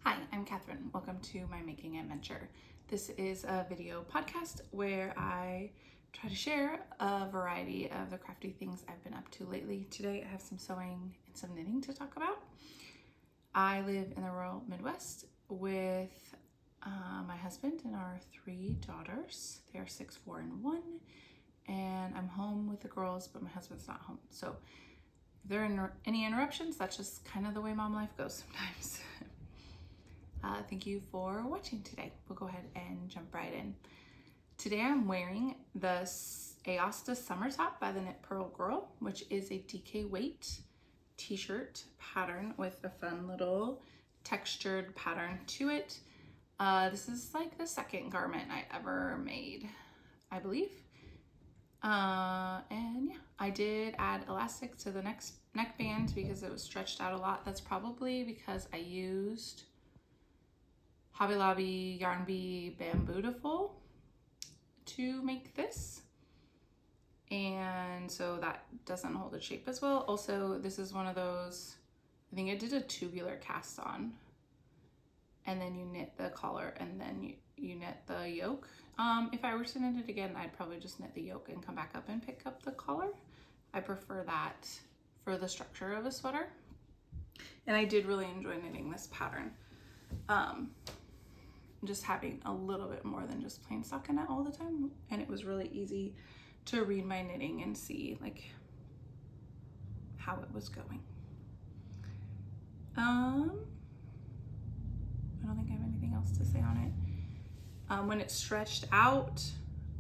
Hi, I'm Catherine. Welcome to my making adventure. This is a video podcast where I try to share a variety of the crafty things I've been up to lately. Today I have some sewing and some knitting to talk about. I live in the rural Midwest with my husband and our 3 daughters. They are 6, 4, and 1, and I'm home with the girls, but my husband's not home. So if there are any interruptions, that's just kind of the way mom life goes sometimes. Thank you for watching today. We'll go ahead and jump right in. Today I'm wearing the Aosta Summer Top by the Knit Purl Girl, which is a DK weight t-shirt pattern with a fun little textured pattern to it. This is like the second garment I ever made, I believe. And yeah, I did add elastic to the neckband because it was stretched out a lot. That's probably because I used Hobby Lobby Yarn Bee Bambootiful to make this, and so that doesn't hold its shape as well. Also, this is one of those, I think I did a tubular cast on, and then you knit the collar and then you knit the yoke. If I were to knit it again, I'd probably just knit the yoke and come back up and pick up the collar. I prefer that for the structure of a sweater, and I did really enjoy knitting this pattern. Just having a little bit more than just plain stockinette all the time, and it was really easy to read my knitting and see like how it was going. I don't think I have anything else to say on it. When it stretched out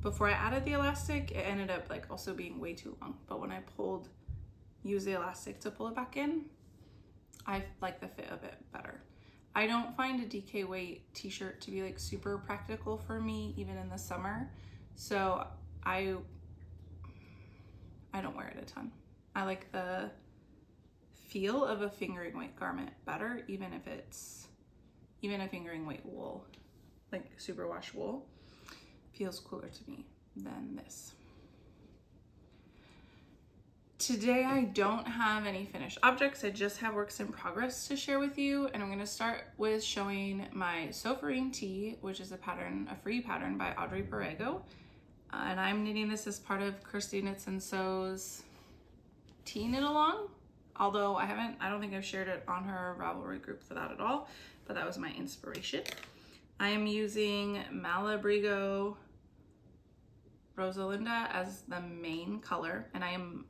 before I added the elastic, it ended up like also being way too long, but when I used the elastic to pull it back in, I like the fit of it better. I don't find a DK weight t-shirt to be like super practical for me, even in the summer. So I don't wear it a ton. I like the feel of a fingering weight garment better, even if it's a fingering weight wool, like superwash wool, feels cooler to me than this. Today I don't have any finished objects, I just have works in progress to share with you, and I'm going to start with showing my Sophorine tee, which is a free pattern by Audrey Borrego, and I'm knitting this as part of Kirsty Knits and Sews tea knit along, although I don't think I've shared it on her Ravelry group for that at all, but that was my inspiration. I am using Borrego Rosalinda as the main color, and I am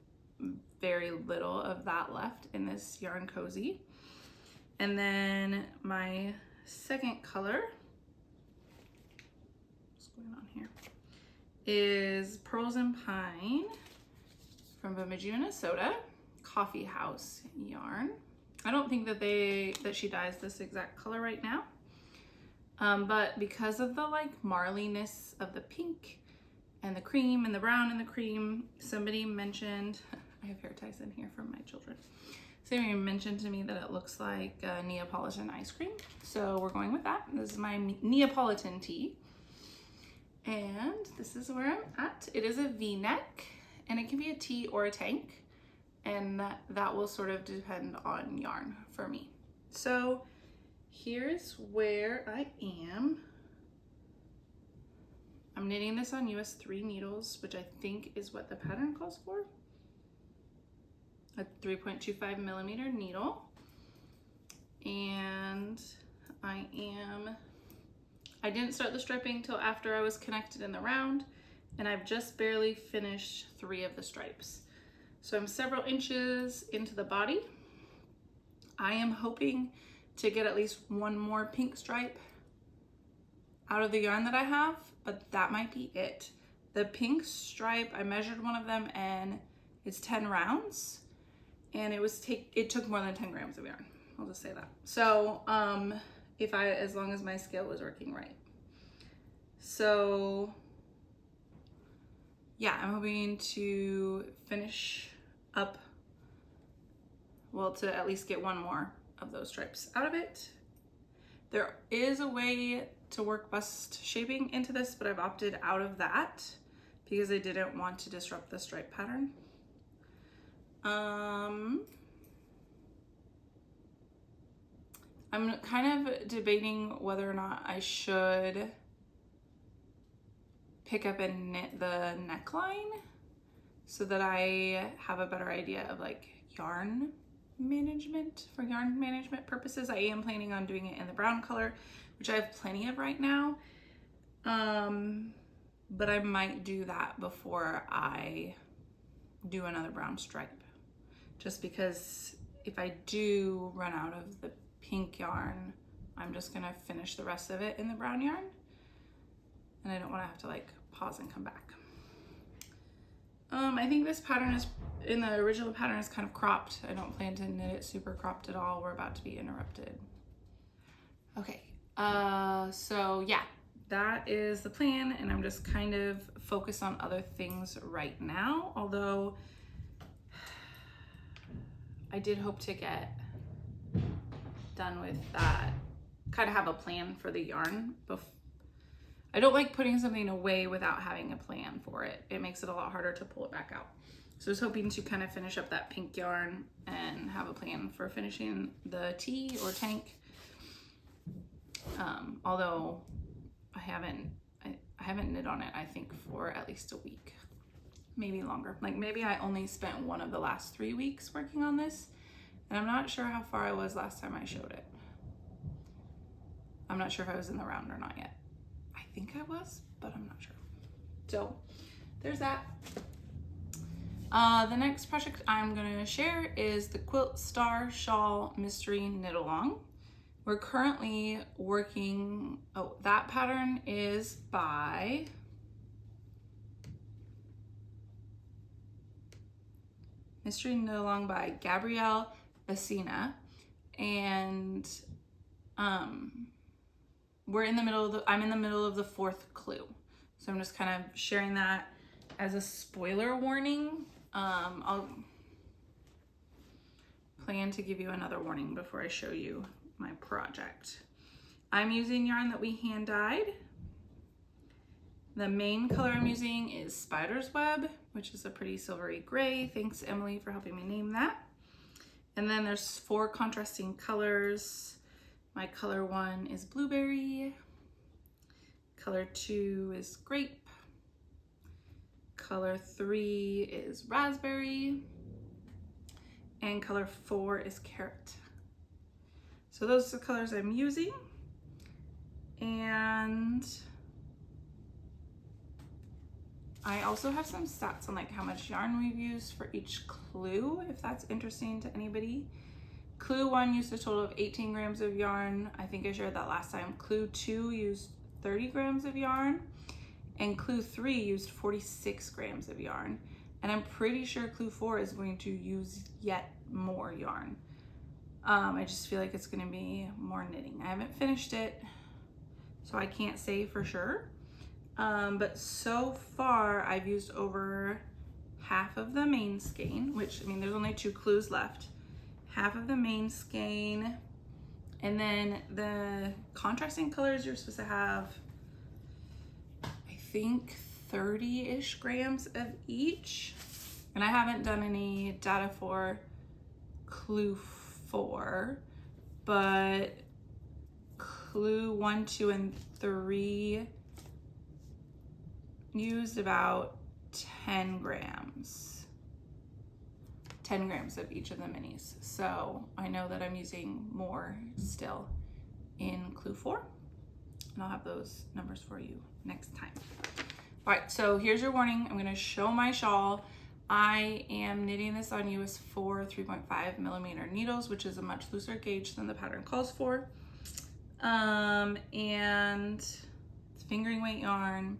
very little of that left in this yarn cozy. And then my second color, what's going on here, is Pearls and Pine from Bemidji, Minnesota, Coffee House yarn. I don't think that she dyes this exact color right now, but because of the like marliness of the pink and the cream and the brown and the cream, somebody mentioned, I have hair ties in here from my children. Somebody mentioned to me that it looks like Neapolitan ice cream. So we're going with that. This is my Neapolitan tee. And this is where I'm at. It is a V-neck, and it can be a tee or a tank. And that will sort of depend on yarn for me. So here's where I am. I'm knitting this on US 3 needles, which I think is what the pattern calls for. A 3.25 millimeter needle. And I didn't start the striping till after I was connected in the round, and I've just barely finished 3 of the stripes. So I'm several inches into the body. I am hoping to get at least 1 more pink stripe out of the yarn that I have, but that might be it. The pink stripe, I measured one of them and it's 10 rounds, and it took more than 10 grams of yarn. I'll just say that. So as long as my scale was working right. So yeah, I'm hoping to finish up, well, to at least get 1 more of those stripes out of it. There is a way to work bust shaping into this, but I've opted out of that because I didn't want to disrupt the stripe pattern. I'm kind of debating whether or not I should pick up and knit the neckline so that I have a better idea of like yarn management for yarn management purposes. I am planning on doing it in the brown color, which I have plenty of right now. But I might do that before I do another brown stripe, just because if I do run out of the pink yarn, I'm just gonna finish the rest of it in the brown yarn, and I don't want to have to like pause and come back. I think this pattern is, in the original pattern, is kind of cropped. I don't plan to knit it super cropped at all. We're about to be interrupted. Okay, so yeah, that is the plan, and I'm just kind of focused on other things right now, although I did hope to get done with that, kind of have a plan for the yarn. I don't like putting something away without having a plan for it. It makes it a lot harder to pull it back out. So I was hoping to kind of finish up that pink yarn and have a plan for finishing the tee or tank. Although I haven't knit on it, I think, for at least a week, maybe longer. Like maybe I only spent one of the last 3 weeks working on this, and I'm not sure how far I was last time I showed it. I'm not sure if I was in the round or not yet. I think I was, but I'm not sure. So there's that. The next project I'm gonna share is the Quilt Star Shawl Mystery Knit Along. We're currently working, that pattern is by Mystery Knit Along by Gabrielle, Vezina, and I'm in the middle of the 4th clue. So I'm just kind of sharing that as a spoiler warning. I'll plan to give you another warning before I show you my project. I'm using yarn that we hand dyed. The main color I'm using is Spider's Web, which is a pretty silvery gray. Thanks, Emily, for helping me name that. And then there's 4 contrasting colors. My color 1 is Blueberry. Color 2 is Grape. Color 3 is Raspberry. And color 4 is Carrot. So those are the colors I'm using. And I also have some stats on like how much yarn we've used for each clue, if that's interesting to anybody. Clue 1 used a total of 18 grams of yarn. I think I shared that last time. Clue 2 used 30 grams of yarn, and Clue 3 used 46 grams of yarn. And I'm pretty sure Clue 4 is going to use yet more yarn. I just feel like it's gonna be more knitting. I haven't finished it, so I can't say for sure. But so far I've used over half of the main skein, which, I mean, there's only 2 clues left. Half of the main skein, and then the contrasting colors you're supposed to have, I think 30-ish grams of each. And I haven't done any data for Clue 4, but Clue 1, 2, and 3 used about 10 grams. 10 grams of each of the minis. So I know that I'm using more still in Clue 4, and I'll have those numbers for you next time. All right, so here's your warning. I'm gonna show my shawl. I am knitting this on US 4 3.5 millimeter needles, which is a much looser gauge than the pattern calls for. And it's fingering weight yarn,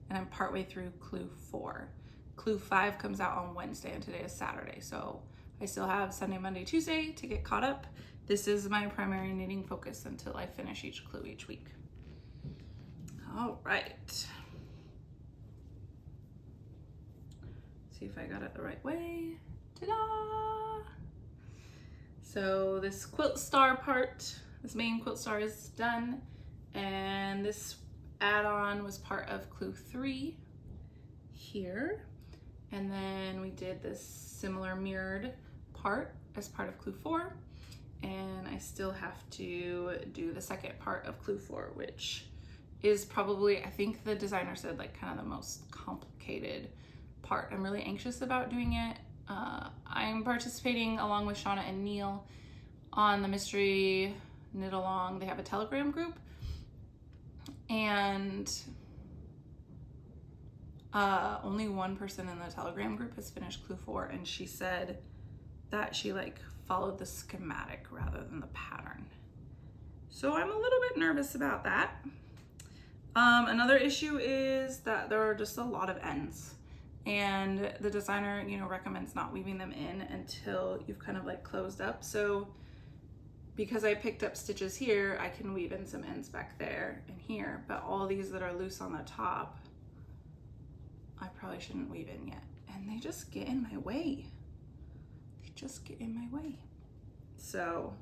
and I'm partway through Clue 4. Clue 5 comes out on Wednesday, and today is Saturday, so I still have Sunday, Monday, Tuesday to get caught up. This is my primary knitting focus until I finish each clue each week. All right. See if I got it the right way. Ta-da! So this quilt star part, this main quilt star is done, and this add-on was part of Clue 3 here. And then we did this similar mirrored part as part of Clue 4. and I still have to do the second part of Clue 4, which is probably, I think the designer said, like kind of the most complicated part. I'm really anxious about doing it. I'm participating along with Shauna and Neil on the Mystery Knit Along. They have a Telegram group, and only one person in the Telegram group has finished Clue 4, and she said that she like followed the schematic rather than the pattern. So I'm a little bit nervous about that. Another issue is that there are just a lot of ends, and the designer, you know, recommends not weaving them in until you've kind of like closed up. So because I picked up stitches here, I can weave in some ends back there and here, but all these that are loose on the top, I probably shouldn't weave in yet. And they just get in my way. They just get in my way. So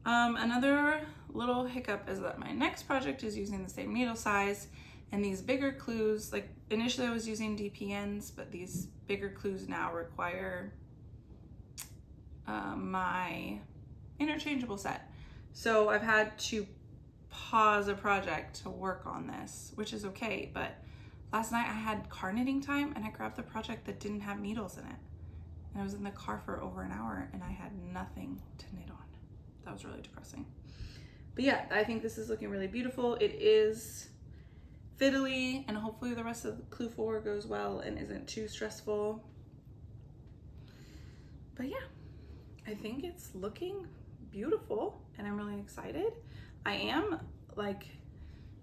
another little hiccup is that my next project is using the same needle size, and these bigger clues, like initially I was using DPNs, but these bigger clues now require my interchangeable set. So I've had to pause a project to work on this, which is okay, but last night I had car knitting time and I grabbed the project that didn't have needles in it. And I was in the car for over an hour and I had nothing to knit on. That was really depressing. But yeah, I think this is looking really beautiful. It is fiddly, and hopefully the rest of Clue 4 goes well and isn't too stressful. But yeah, I think it's looking beautiful and I'm really excited. I am like,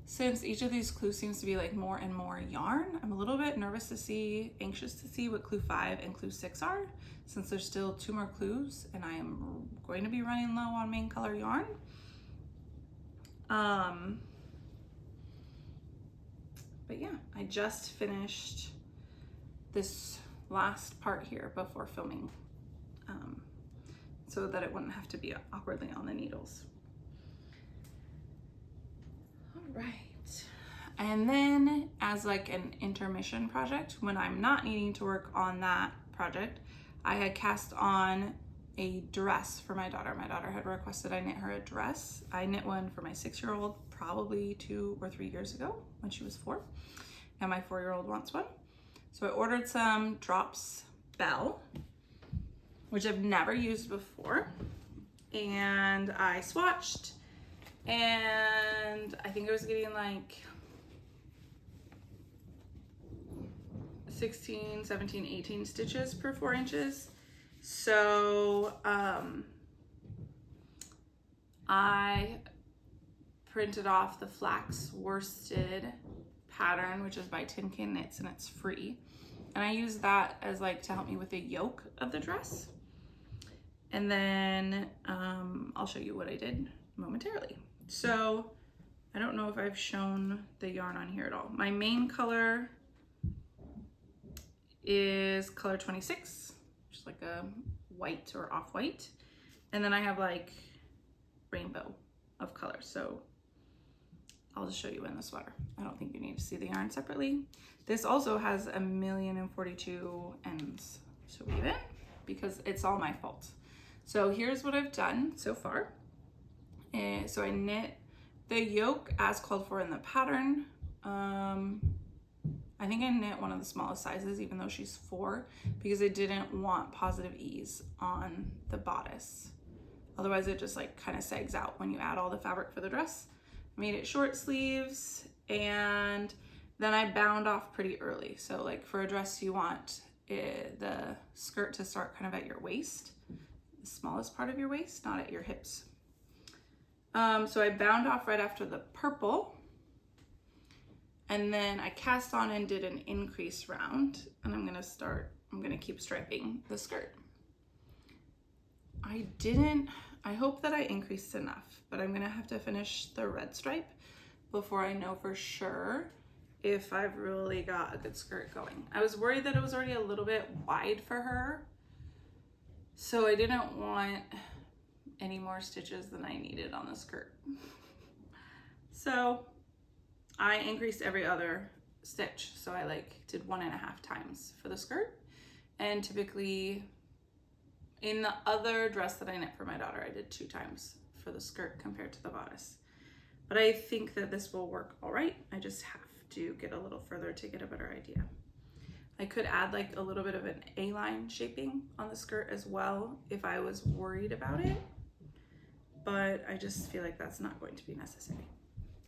since each of these clues seems to be like more and more yarn, I'm a little bit anxious to see what Clue 5 and Clue 6 are, since there's still 2 more clues and I am going to be running low on main color yarn. But yeah, I just finished this last part here before filming, so that it wouldn't have to be awkwardly on the needles. All right. And then as like an intermission project, when I'm not needing to work on that project, I had cast on a dress for my daughter. My daughter had requested I knit her a dress. I knit one for my 6-year-old probably 2 or 3 years ago when she was 4. Now my 4-year-old wants one. So I ordered some Drops Bell, which I've never used before. And I swatched, and I think I was getting like 16, 17, 18 stitches per 4 inches. So I printed off the Flax Worsted pattern, which is by Tin Can Knits, and it's free. And I use that as like to help me with the yoke of the dress. And then I'll show you what I did momentarily. So I don't know if I've shown the yarn on here at all. My main color is color 26, which is like a white or off-white. And then I have like rainbow of colors. So I'll just show you in the sweater. I don't think you need to see the yarn separately. This also has 1,042 ends to weave in because it's all my fault. So here's what I've done so far. So I knit the yoke as called for in the pattern. I think I knit one of the smallest sizes, even though she's 4, because I didn't want positive ease on the bodice. Otherwise it just like kind of sags out when you add all the fabric for the dress. I made it short sleeves, and then I bound off pretty early. So like for a dress, you want the skirt to start kind of at your waist, the smallest part of your waist, not at your hips. So I bound off right after the purple, and then I cast on and did an increase round, and I'm gonna keep striping the skirt. I hope that I increased enough, but I'm gonna have to finish the red stripe before I know for sure if I've really got a good skirt going. I was worried that it was already a little bit wide for her, so I didn't want any more stitches than I needed on the skirt. So I increased every other stitch. So I like did 1.5 times for the skirt, and typically In the other dress that I knit for my daughter, I did 2 times for the skirt compared to the bodice. But I think that this will work all right. I just have to get a little further to get a better idea. I could add like a little bit of an A-line shaping on the skirt as well if I was worried about it, but I just feel like that's not going to be necessary.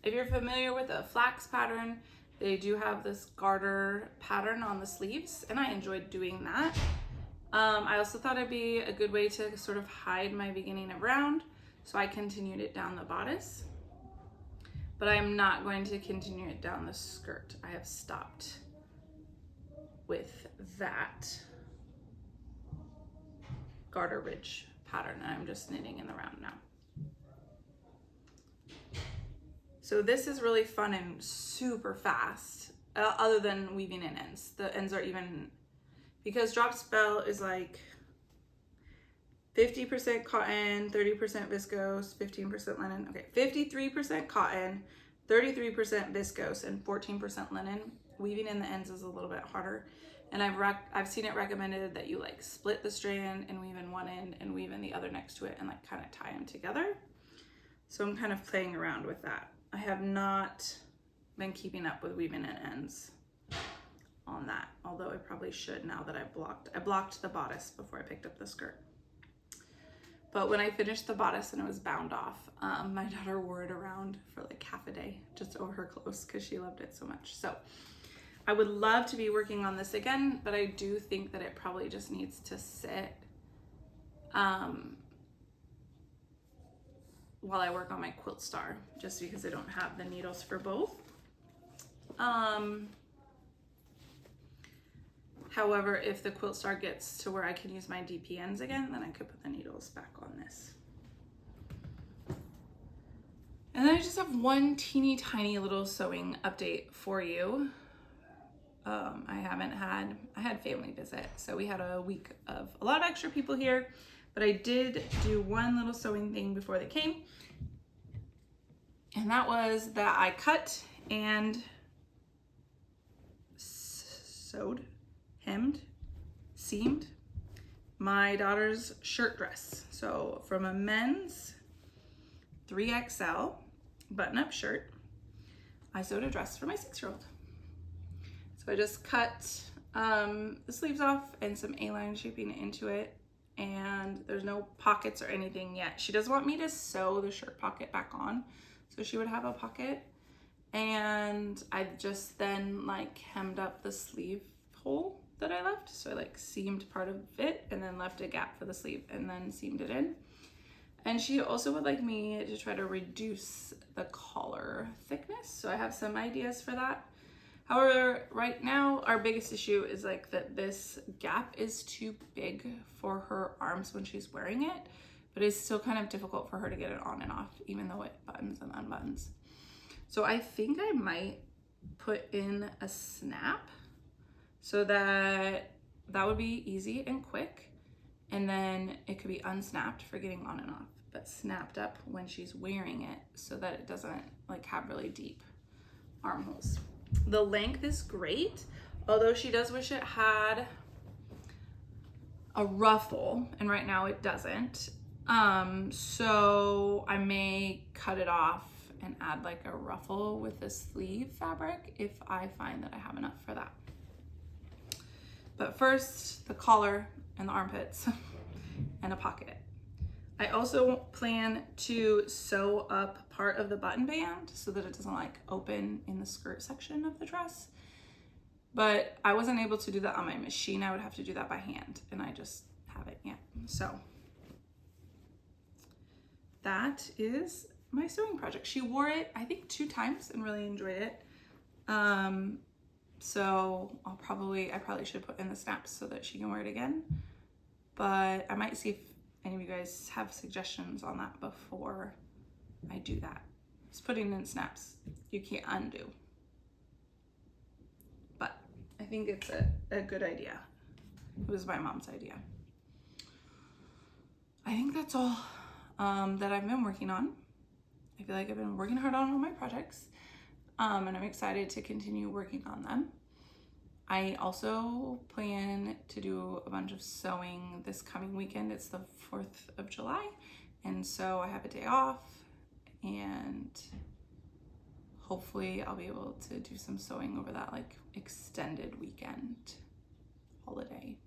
If you're familiar with a flax pattern, they do have this garter pattern on the sleeves, and I enjoyed doing that. I also thought it'd be a good way to sort of hide my beginning of round, so I continued it down the bodice. But I am not going to continue it down the skirt. I have stopped with that garter ridge pattern, and I'm just knitting in the round now. So this is really fun and super fast, other than weaving in ends. The ends are even, because drop spell is like 50% cotton, 30% viscose, 15% linen. Okay, 53% cotton, 33% viscose, and 14% linen. Weaving in the ends is a little bit harder. And I've seen it recommended that you like split the strand and weave in one end and weave in the other next to it and like kind of tie them together. So I'm kind of playing around with that. I have not been keeping up with weaving in ends on that, although I probably should now that I blocked the bodice before I picked up the skirt. But when I finished the bodice and it was bound off, my daughter wore it around for like half a day just over her clothes because she loved it so much. So I would love to be working on this again, but I do think that it probably just needs to sit while I work on my quilt star, just because I don't have the needles for both. However, if the quilt star gets to where I can use my DPNs again, then I could put the needles back on this. And then I just have one teeny tiny little sewing update for you. I had family visit, so we had a week of a lot of extra people here, but I did do one little sewing thing before they came, and that was that I cut and sewed, hemmed, seamed my daughter's shirt dress. So from a men's 3XL button-up shirt, I sewed a dress for my 6-year-old. So I just cut the sleeves off and some A-line shaping into it, and there's no pockets or anything yet. She does want me to sew the shirt pocket back on so she would have a pocket, and I just then like hemmed up the sleeve hole that I left. So I like seamed part of it and then left a gap for the sleeve and then seamed it in. And she also would like me to try to reduce the collar thickness, so I have some ideas for that. However, right now our biggest issue is like that this gap is too big for her arms when she's wearing it, but it's still kind of difficult for her to get it on and off, even though it buttons and unbuttons. So I think I might put in a snap so that would be easy and quick, and then it could be unsnapped for getting on and off, but snapped up when she's wearing it so that it doesn't like have really deep armholes. The length is great, although she does wish it had a ruffle, and right now it doesn't. So I may cut it off and add like a ruffle with the sleeve fabric if I find that I have enough for that. But first, the collar and the armpits and a pocket. I also plan to sew up part of the button band so that it doesn't like open in the skirt section of the dress. But I wasn't able to do that on my machine. I would have to do that by hand, and I just haven't yet. So that is my sewing project. She wore it, I think, 2 times and really enjoyed it. So I probably should put in the snaps so that she can wear it again. But I might see if any of you guys have suggestions on that before I do that. Just putting in snaps, you can't undo. But I think it's a good idea. It was my mom's idea. I think that's all that I've been working on. I feel like I've been working hard on all my projects, and I'm excited to continue working on them. I also plan to do a bunch of sewing this coming weekend. It's the 4th of July, and so I have a day off, and hopefully I'll be able to do some sewing over that like extended weekend holiday.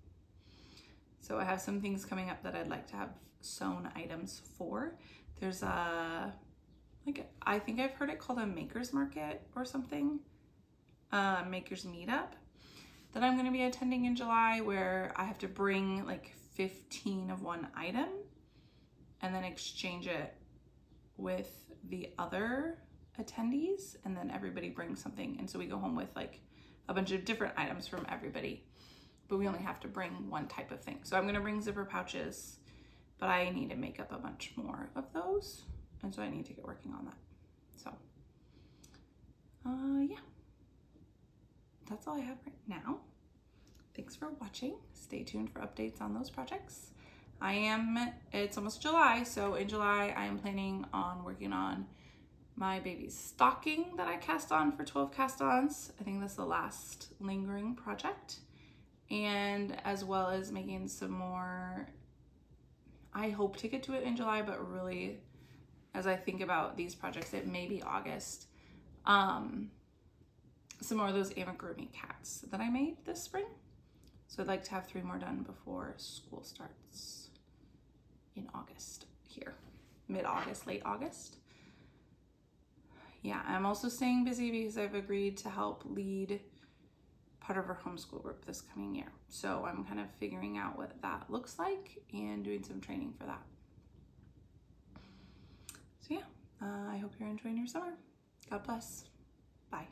So I have some things coming up that I'd like to have sewn items for. There's a, like, I think I've heard it called a maker's market or something, maker's meetup, that I'm going to be attending in July, where I have to bring like 15 of one item and then exchange it with the other attendees, and then everybody brings something, and so we go home with like a bunch of different items from everybody, but we only have to bring one type of thing. So I'm going to bring zipper pouches, but I need to make up a bunch more of those, and so I need to get working on that. So yeah, that's all I have right now. Thanks for watching. Stay tuned for updates on those projects. It's almost July, so in July I am planning on working on my baby's stocking that I cast on for 12 cast-ons. I think that's the last lingering project. And as well as making some more, I hope to get to it in July, but really, as I think about these projects, it may be August. Some more of those amigurumi cats that I made this spring. So I'd like to have 3 more done before school starts in August here, mid-August, late August. Yeah, I'm also staying busy because I've agreed to help lead part of our homeschool group this coming year. So I'm kind of figuring out what that looks like and doing some training for that. So yeah, I hope you're enjoying your summer. God bless. Bye.